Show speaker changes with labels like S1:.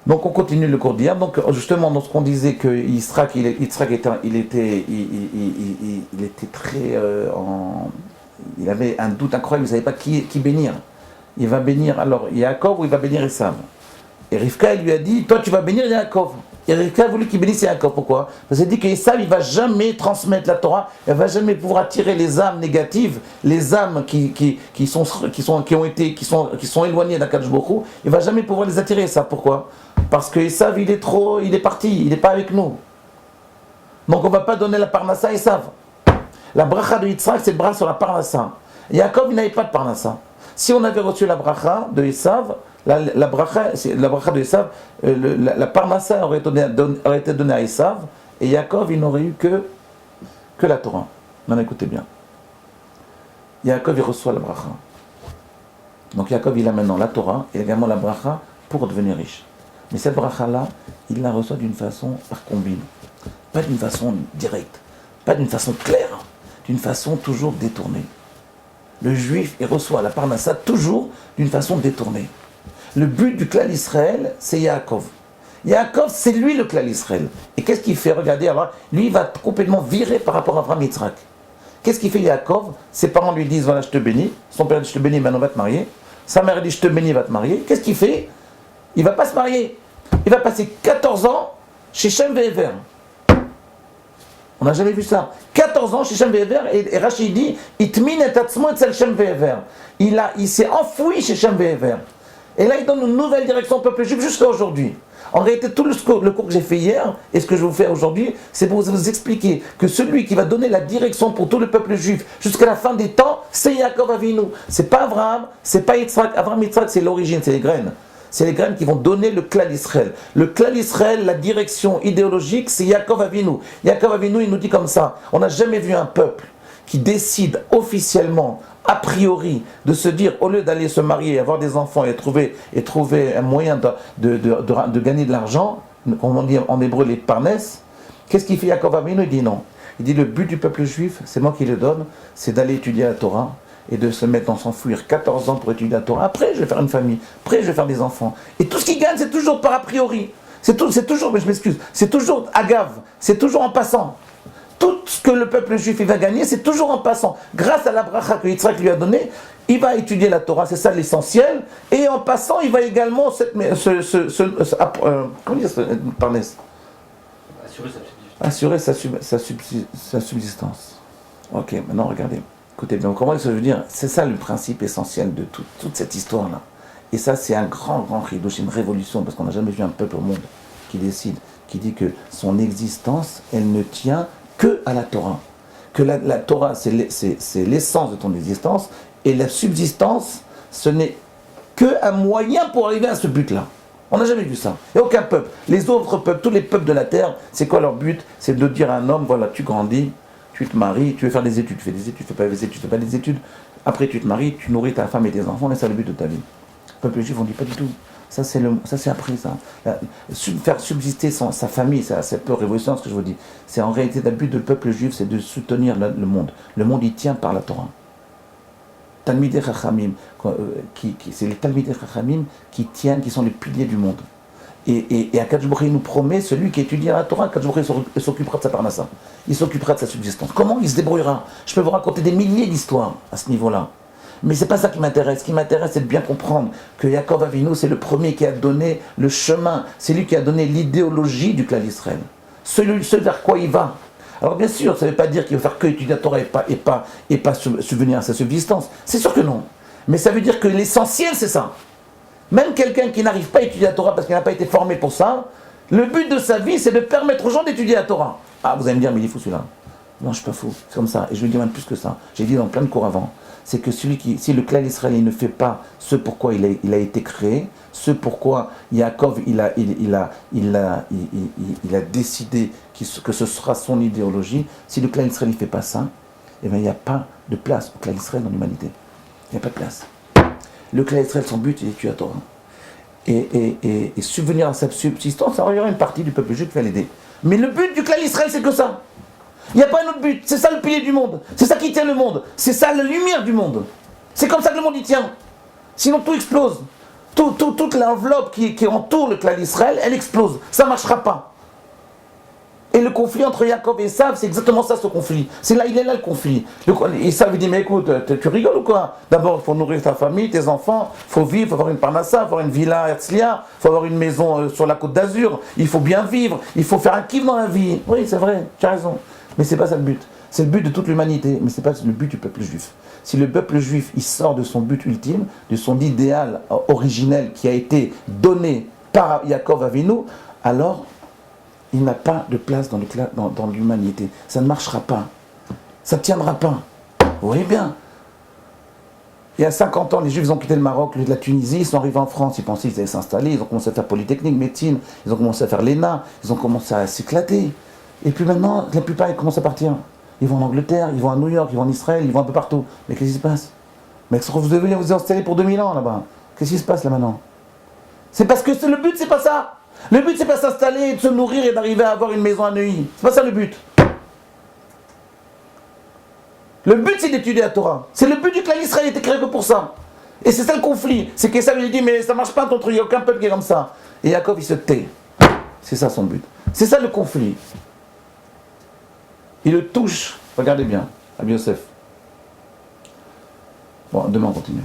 S1: Donc on continue le cours d'hier. Donc justement, dans ce qu'on disait que Yitzhak était très il avait un doute incroyable, il ne savait pas qui bénir. Il va bénir alors Yaakov ou il va bénir Esav. Et Rivka elle lui a dit, toi tu vas bénir Yaakov. Et Rivka a voulu qu'il bénisse Yaakov. Pourquoi? Parce qu'elle dit qu'Esav il ne va jamais transmettre la Torah, elle ne va jamais pouvoir attirer les âmes négatives, les âmes qui sont éloignées d'Akadosh Baruch Hu, il ne va jamais pouvoir les attirer. Ça pourquoi? Parce que Esav il est parti, il n'est pas avec nous. Donc on ne va pas donner la parnassa à Esav. La bracha de Yitzhak c'est le bracha sur la parnassa. Yaakov il n'avait pas de parnassa. Si on avait reçu la bracha de Esav, la bracha de Esav, la parnassa aurait été donnée à Esav, et Yaakov il n'aurait eu que la Torah. Maintenant écoutez bien. Yaakov il reçoit la bracha. Donc Yaakov il a maintenant la Torah et également la bracha pour devenir riche. Mais cette bracha-là, il la reçoit d'une façon par combine. Pas d'une façon directe, pas d'une façon claire, d'une façon toujours détournée. Le juif, il reçoit la parnassa toujours d'une façon détournée. Le but du clan Israël, c'est Yaakov. Yaakov, c'est lui le clan Israël. Et qu'est-ce qu'il fait? Regardez, alors, lui, il va complètement virer par rapport à Abraham Yitzhak. Qu'est-ce qu'il fait Yaakov? Ses parents lui disent, voilà, je te bénis. Son père dit, je te bénis, maintenant va te marier. Sa mère dit, je te bénis, va te marier. Qu'est-ce qu'il fait? Il ne va pas se marier. Il va passer 14 ans chez Shem Ve'ever. On n'a jamais vu ça. 14 ans chez Shem Ve'ever, et Rachid dit, Itmin et atzmo etzel Shem Ve'ever. Il s'est enfoui chez Shem Ve'ever. Et là, il donne une nouvelle direction au peuple juif jusqu'à aujourd'hui. En réalité, tout le cours que j'ai fait hier, et ce que je vais vous faire aujourd'hui, c'est pour vous expliquer que celui qui va donner la direction pour tout le peuple juif jusqu'à la fin des temps, c'est Yaakov Avinu. C'est pas Abraham, c'est pas Yitzhak. Abraham Yitzhak, c'est l'origine, c'est les graines. C'est les graines qui vont donner le clan d'Israël. Le clan d'Israël, la direction idéologique, c'est Yaakov Avinu. Yaakov Avinu, il nous dit comme ça, on n'a jamais vu un peuple qui décide officiellement, a priori, de se dire, au lieu d'aller se marier, avoir des enfants et trouver un moyen de gagner de l'argent, comme on dit en hébreu les parnesses, qu'est-ce qu'il fait Yaakov Avinu? Il dit non. Il dit le but du peuple juif, c'est moi qui le donne, c'est d'aller étudier la Torah, et de se mettre en s'enfuir 14 ans pour étudier la Torah. Après, je vais faire une famille. Après, je vais faire des enfants. Et tout ce qu'ils gagnent, c'est toujours par a priori. C'est toujours, mais je m'excuse, c'est toujours agave. C'est toujours en passant. Tout ce que le peuple juif il va gagner, c'est toujours en passant. Grâce à la bracha que Yitzhak lui a donnée, il va étudier la Torah, c'est ça l'essentiel. Et en passant, il va également comment dire parnesse? Assurer sa subsistance. Ok, maintenant regardez. Écoutez bien, comment je veux dire? C'est ça le principe essentiel de toute cette histoire-là. Et ça, c'est un grand chidouche, une révolution, parce qu'on n'a jamais vu un peuple au monde qui décide, qui dit que son existence, elle ne tient que à la Torah. Que la Torah, c'est l'essence de ton existence, et la subsistance, ce n'est qu'un moyen pour arriver à ce but-là. On n'a jamais vu ça. Et aucun peuple. Les autres peuples, tous les peuples de la terre, c'est quoi leur but? C'est de dire à un homme, voilà, tu grandis, tu te maries, tu veux faire des études, tu fais des études, tu fais pas des études, tu fais pas des études. Après tu te maries, tu nourris ta femme et tes enfants, et c'est le but de ta vie. Le peuple juif, on dit pas du tout. Ça c'est après ça. Faire subsister sa famille, c'est peu révolutionnaire ce que je vous dis. C'est en réalité le but du peuple juif, c'est de soutenir le monde. Le monde il tient par la Torah. Talmidei Chachamim, c'est les Talmidei Chachamim qui tiennent, qui sont les piliers du monde. Et Akadosh Baruch Hu nous promet, celui qui étudie la Torah, Akadosh Baruch Hu s'occupera de sa parnassa. Il s'occupera de sa subsistance. Comment il se débrouillera? Je peux vous raconter des milliers d'histoires à ce niveau-là. Mais ce n'est pas ça qui m'intéresse. Ce qui m'intéresse, c'est de bien comprendre que Yaakov Avinu, c'est le premier qui a donné le chemin. C'est lui qui a donné l'idéologie du clan d'Israël. Ce vers quoi il va. Alors bien sûr, ça ne veut pas dire qu'il va faire que étudier la Torah et pas subvenir à sa subsistance. C'est sûr que non. Mais ça veut dire que l'essentiel, c'est ça. Même quelqu'un qui n'arrive pas à étudier la Torah parce qu'il n'a pas été formé pour ça, le but de sa vie, c'est de permettre aux gens d'étudier la Torah. Ah, vous allez me dire, mais il est fou celui-là. Non, je ne suis pas fou. C'est comme ça. Et je vais dire même plus que ça. J'ai dit dans plein de cours avant. C'est que si le clan d'Israël ne fait pas ce pourquoi il a été créé, ce pourquoi Yaakov il a décidé que ce sera son idéologie, si le clan d'Israël ne fait pas ça, eh bien, il n'y a pas de place au clan d'Israël dans l'humanité. Il n'y a pas de place. Le clan d'Israël, son but, il est d'étudier la Torah. Et subvenir à sa subsistance, alors il y aura une partie du peuple juif qui va l'aider. Mais le but du clan d'Israël, c'est que ça. Il n'y a pas un autre but. C'est ça le pilier du monde. C'est ça qui tient le monde. C'est ça la lumière du monde. C'est comme ça que le monde y tient. Sinon tout explose. toute l'enveloppe qui entoure le clan d'Israël, elle explose. Ça ne marchera pas. Et le conflit entre Jacob et Esav, c'est exactement ça, ce conflit. Il est là le conflit. Esav, il dit, mais écoute, tu rigoles ou quoi? D'abord, il faut nourrir ta famille, tes enfants, il faut vivre, il faut avoir une parnassa, il faut avoir une villa à Herzliya, il faut avoir une maison sur la côte d'Azur, il faut bien vivre, il faut faire un kiff dans la vie. Oui, c'est vrai, tu as raison. Mais c'est pas ça le but. C'est le but de toute l'humanité, mais c'est pas le but du peuple juif. Si le peuple juif, il sort de son but ultime, de son idéal originel qui a été donné par Yaakov Avinu, alors il n'a pas de place dans l'humanité. Ça ne marchera pas. Ça ne tiendra pas. Vous voyez bien. Il y a 50 ans, les Juifs ont quitté le Maroc, la Tunisie, ils sont arrivés en France, ils pensaient qu'ils allaient s'installer, ils ont commencé à faire Polytechnique, médecine, ils ont commencé à faire l'ENA, ils ont commencé à s'éclater. Et puis maintenant, la plupart, ils commencent à partir. Ils vont en Angleterre, ils vont à New York, ils vont en Israël, ils vont un peu partout. Mais qu'est-ce qui se passe? Mais vous devez vous installer pour 2000 ans là-bas. Qu'est-ce qui se passe là maintenant? C'est parce que le but, c'est pas ça. Le but, c'est pas s'installer, de se nourrir et d'arriver à avoir une maison à Neuilly. C'est pas ça le but. Le but, c'est d'étudier la Torah. C'est le but du clan d'Israël, il était créé que pour ça. Et c'est ça le conflit. C'est qu'Esav lui dit, mais ça marche pas ton truc, il n'y a aucun peuple qui est comme ça. Et Yaakov, il se tait. C'est ça son but. C'est ça le conflit. Il le touche. Regardez bien. Rabbi Yosef. Bon, demain on continue.